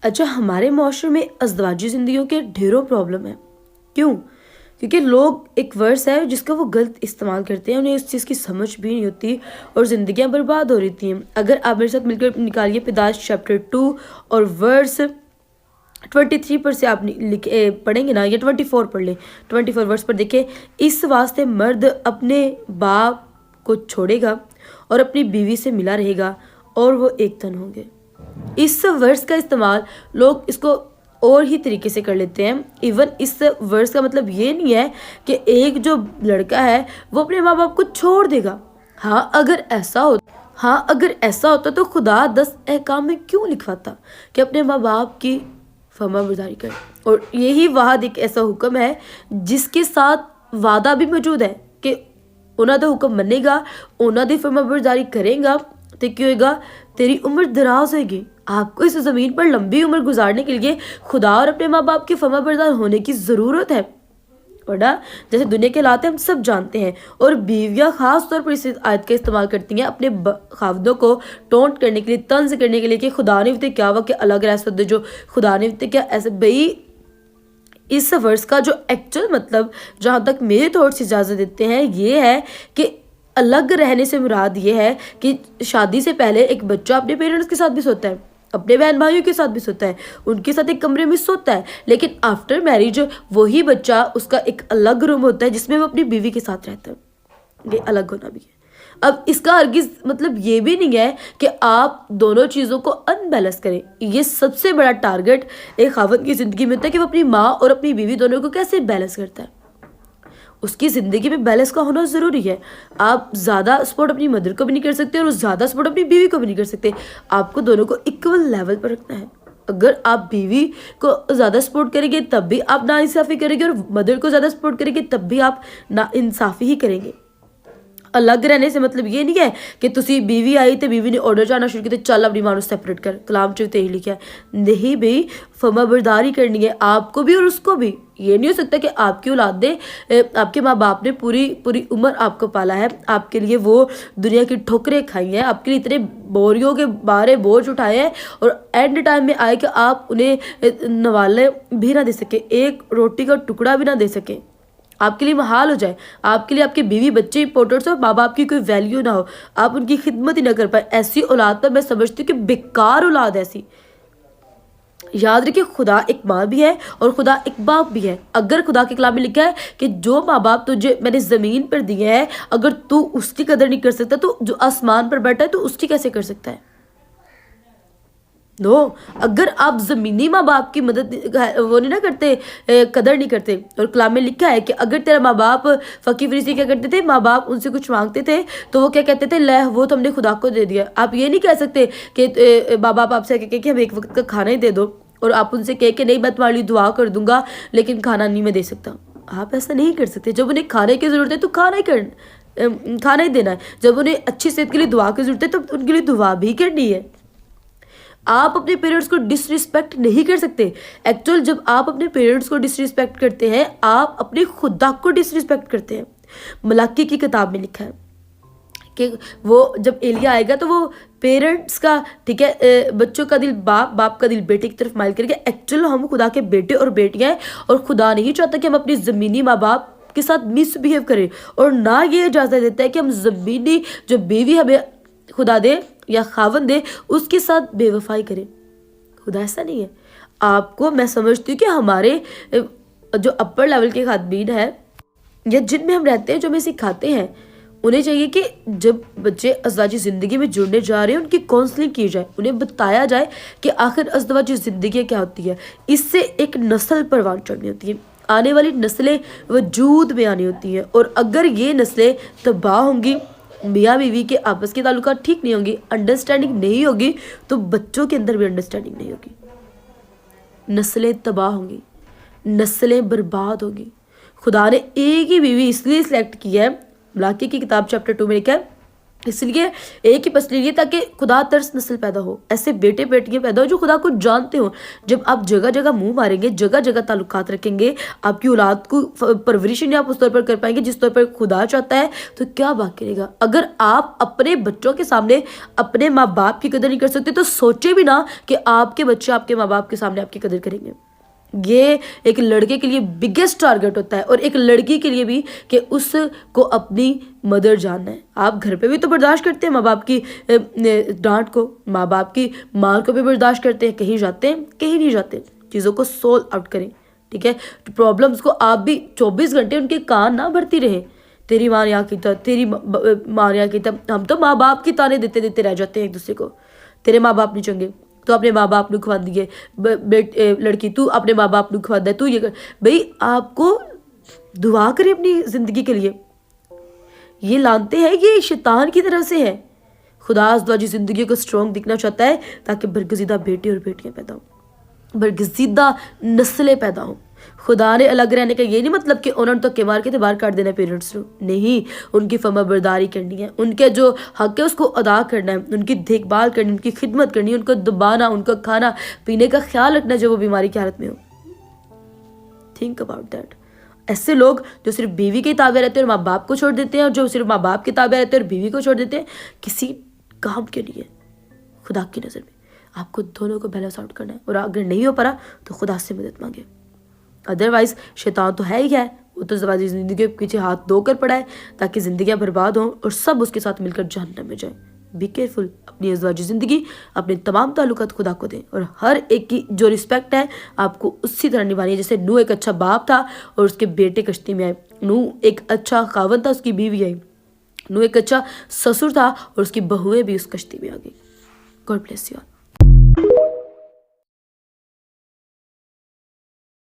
अच्छा, हमारे माशरे में अज़दवाजी ज़िंदगियों के ढेरों प्रॉब्लम है। क्यों? क्योंकि लोग एक वर्ड्स है जिसका वो गलत इस्तेमाल करते हैं, उन्हें उस चीज़ की समझ भी नहीं होती और ज़िंदगियां बर्बाद हो रही हैं। अगर आप मेरे साथ मिलकर निकालिए पैदाइश चैप्टर 2 और वर्स 23 पर से आप पढ़ेंगे ना, या 24 पढ़ लें। 24 वर्स पर देखें, इस वास्ते मर्द अपने बाप को छोड़ेगा और अपनी बीवी से मिला रहेगा और वो एक तन होंगे। इस वर्स का इस्तेमाल लोग इसको और ही तरीके से कर लेते हैं। इवन इस वर्स का मतलब ये नहीं है कि एक जो लड़का है वो अपने माँ बाप को छोड़ देगा। हाँ अगर ऐसा होता तो खुदा 10 अहकाम में क्यों लिखवाता कि अपने माँ बाप की फरमाबरदारी कर। और यही वाहद एक ऐसा हुक्म है जिसके साथ वादा भी मौजूद है कि उन्होंने हुक्म मनेगा, उन्होंने फरमाबरदारी करेगा तो क्या होगा, तेरी उम्र दराज होगी। आपको इस ज़मीन पर लंबी उम्र गुजारने के लिए खुदा और अपने माँ बाप के फरमाबरदार होने की ज़रूरत है। वरना जैसे दुनिया के हालात हम सब जानते हैं, और बीवियाँ खास तौर पर इस आयत का इस्तेमाल करती हैं अपने खावदों को टोंट करने के लिए, तंज करने के लिए कि खुदा ने भी क्या वक्त अलग रह सकते, जो खुदा ने भी क्या ऐसे। भाई इस वर्स का जो एक्चुअल मतलब, जहाँ तक मेरे थॉट्स इजाज़त देते हैं, ये है कि अलग रहने से मुराद ये है कि शादी से पहले एक बच्चा अपने पेरेंट्स के साथ भी सोता है, अपने बहन भाइयों के साथ भी सोता है, उनके साथ एक कमरे में सोता है, लेकिन आफ्टर मैरिज वही बच्चा, उसका एक अलग रूम होता है जिसमें वो अपनी बीवी के साथ रहता है। ये अलग होना भी है। अब इसका हरगिज मतलब ये भी नहीं है कि आप दोनों चीज़ों को अनबैलेंस करें। ये सबसे बड़ा टारगेट एक खावत की ज़िंदगी में होता है कि वो अपनी माँ और अपनी बीवी दोनों को कैसे बैलेंस करता है। उसकी ज़िंदगी में बैलेंस का होना ज़रूरी है। आप ज़्यादा सपोर्ट अपनी मदर को भी नहीं कर सकते और ज़्यादा सपोर्ट अपनी बीवी को भी नहीं कर सकते। आपको दोनों को इक्वल लेवल पर रखना है। अगर आप बीवी को ज़्यादा सपोर्ट करेंगे तब भी आप नाइंसाफ़ी करेंगे, और मदर को ज़्यादा सपोर्ट करेंगे तब भी आप नाइंसाफ़ी ही करेंगे। अलग रहने से मतलब ये नहीं है कि तुसी बीवी आई तो बीवी ने ऑर्डर जाना शुरू किया, चल अपनी मां सेपरेट कर। कलाम च यही लिखा है। नहीं भाई, फरमाबरदारी करनी है आपको भी और उसको भी। ये नहीं हो सकता कि आपकी औलाद दे, आपके माँ बाप ने पूरी पूरी उम्र आपको पाला है, आपके लिए वो दुनिया की ठोकरें खाई हैं, आपके लिए इतने बोरियों के बारे बोझ उठाए हैं, और एंड टाइम में आए कि आप उन्हें नवाले भी ना दे सके, एक रोटी का टुकड़ा भी ना दे सके, आपके लिए महाल हो जाए, आपके लिए आपके बीवी बच्चे इंपॉर्टेंट हो, माँ बाप की कोई वैल्यू ना हो, आप उनकी खिदमत ही ना कर पाए, ऐसी औलाद पर मैं समझती हूँ कि बेकार औलाद ऐसी। याद रखिए, खुदा एक माँ भी है और खुदा एक बाप भी है। अगर खुदा के कलाम में लिखा है कि जो माँ बाप तुझे मैंने ज़मीन पर दिए हैं, अगर तू उसकी कदर नहीं कर सकता तो जो आसमान पर बैठा है तो उसकी कैसे कर सकता है। नो, अगर आप ज़मीनी माँ बाप की मदद वो नहीं ना करते, कदर नहीं करते। और कलाम में लिखा है कि अगर तेरा माँ बाप फ़कीर फरीसी क्या करते थे, माँ बाप उनसे कुछ मांगते थे तो वो क्या कहते थे, ले वो तो हमने खुदा को दे दिया। आप ये नहीं कह सकते कि माँ बाप आपसे कह कि हमें एक वक्त का खाना ही दे दो, और आप उनसे कह के नहीं मैं तुम्हारे लिए दुआ कर दूंगा लेकिन खाना नहीं मैं दे सकता। आप ऐसा नहीं कर सकते। जब उन्हें खाने की ज़रूरत है तो खाना ही देना है। जब उन्हें अच्छी सेहत के लिए दुआ की ज़रूरत है तो उनके लिए दुआ भी करनी है। आप अपने पेरेंट्स को डिसरिस्पेक्ट नहीं कर सकते। एक्चुअल जब आप अपने पेरेंट्स को डिसरिस्पेक्ट करते हैं, आप अपने खुदा को डिसरिस्पेक्ट करते हैं। मलाकी की किताब में लिखा है कि वो जब एलिया आएगा तो वो पेरेंट्स का, ठीक है, बच्चों का दिल बाप, बाप का दिल बेटे की तरफ माइल करेगा। एक्चुअल हम खुदा के बेटे और बेटियां हैं, और खुदा नहीं चाहता कि हम अपनी ज़मीनी माँ बाप के साथ मिसबिहेव करें, और ना ये इजाज़त देता है कि हम ज़मीनी जो बीवी हमें खुदा दे या खावन दे उसके साथ बेवफाई करें। खुदा ऐसा नहीं है। आपको मैं समझती हूँ कि हमारे जो अपर लेवल के खातमीन है या जिनमें हम रहते हैं, जो हमें सिखाते हैं, उन्हें चाहिए कि जब बच्चे अज़दवाजी ज़िंदगी में जुड़ने जा रहे हैं उनकी काउंसलिंग की जाए, उन्हें बताया जाए कि आखिर अज़दवाजी ज़िंदगी क्या होती है। इससे एक नस्ल परवान चढ़नी होती है, आने वाली नस्लें वजूद में आनी होती हैं, और अगर ये नस्लें तबाह होंगी, मियाँ बीवी के आपस के ताल्लुकात ठीक नहीं होंगी, अंडरस्टैंडिंग नहीं होगी, तो बच्चों के अंदर भी अंडरस्टैंडिंग नहीं होगी, नस्लें तबाह होंगी, नस्लें बर्बाद होगी। खुदा ने एक ही बीवी इसलिए सिलेक्ट की है, मलाकी की किताब चैप्टर 2 में लिखा है इसलिए एक ही पसली लिए ताकि खुदा तरस नस्ल पैदा हो, ऐसे बेटे बेटियां पैदा हो जो खुदा को जानते हो। जब आप जगह जगह मुंह मारेंगे, जगह जगह ताल्लुकात रखेंगे, आपकी औलाद को परवरिश नहीं आप उस तौर पर कर पाएंगे जिस तौर पर खुदा चाहता है, तो क्या बाकी रहेगा। अगर आप अपने बच्चों के सामने अपने माँ बाप की कदर नहीं कर सकते तो सोचे भी ना कि आपके बच्चे आपके माँ बाप के सामने आपकी कदर करेंगे। ये एक लड़के के लिए बिगेस्ट टारगेट होता है और एक लड़की के लिए भी, कि उसको अपनी मदर जानना है। आप घर पे भी तो बर्दाश्त करते हैं माँ बाप की डांट को, माँ बाप की मार को भी बर्दाश्त करते हैं, कहीं जाते हैं कहीं नहीं जाते। चीज़ों को सोल्व आउट करें, ठीक है। प्रॉब्लम्स को आप भी 24 घंटे उनके कान ना भरती रहें, तेरी माँ ने यहाँ किया, तेरी माँ ने यहाँ किया। हम तो माँ बाप की ताने देते देते रह जाते हैं एक दूसरे को। तेरे माँ बाप नहीं चंगे तो अपने माँ बाप को खुआ दिए, लड़की तू अपने माँ बाप को खुआ दे, तू ये कर। भाई आपको दुआ करें अपनी ज़िंदगी के लिए। ये लानते हैं ये शैतान की तरफ से है। खुदा अज़वाजी ज़िंदगी को स्ट्रॉन्ग दिखना चाहता है ताकि बरगज़ीदा बेटे और बेटियाँ पैदा हों, बरगज़ीदा नस्लें पैदा हों। खुदा ने अलग रहने का ये नहीं मतलब कि उन्होंने तो के मार के बाहर काट देना पेरेंट्स को, नहीं। उनकी फर्माबरदारी करनी है, उनके जो हक है उसको अदा करना है, उनकी देखभाल करनी, उनकी खिदमत करनी, उनको दबाना, उनका खाना पीने का ख्याल रखना जब वो बीमारी की हालत में हो। Think about that. ऐसे लोग जो सिर्फ बीवी के ताबे रहते हैं और माँ बाप को छोड़ देते हैं, और जो सिर्फ माँ बाप के ताबे रहते हैं और बीवी को छोड़ देते हैं, किसी काम के लिए खुदा की नज़र में आपको दोनों को बैलेंस आउट करना है। और अगर नहीं हो पा रहा तो खुदा से मदद मांगे। अदरवाइज शैतान तो है ही है, वो तो ज़िंदगी के पीछे हाथ धोकर पड़ा है ताकि ज़िंदगियाँ बर्बाद हों और सब उसके साथ मिलकर जहन्नम में जाए। बी केयरफुल, अपनी अज़वाजी ज़िंदगी, अपने तमाम ताल्लुकात खुदा को दें और हर एक की जो रिस्पेक्ट है आपको उसी तरह निभानी है। जैसे नूह एक अच्छा बाप था और उसके बेटे कश्ती में आए, नूह एक अच्छा खावन था, उसकी बीवी आई, नूह एक अच्छा ससुर था और उसकी बहुएं भी उस कश्ती में आ गई। God bless you all.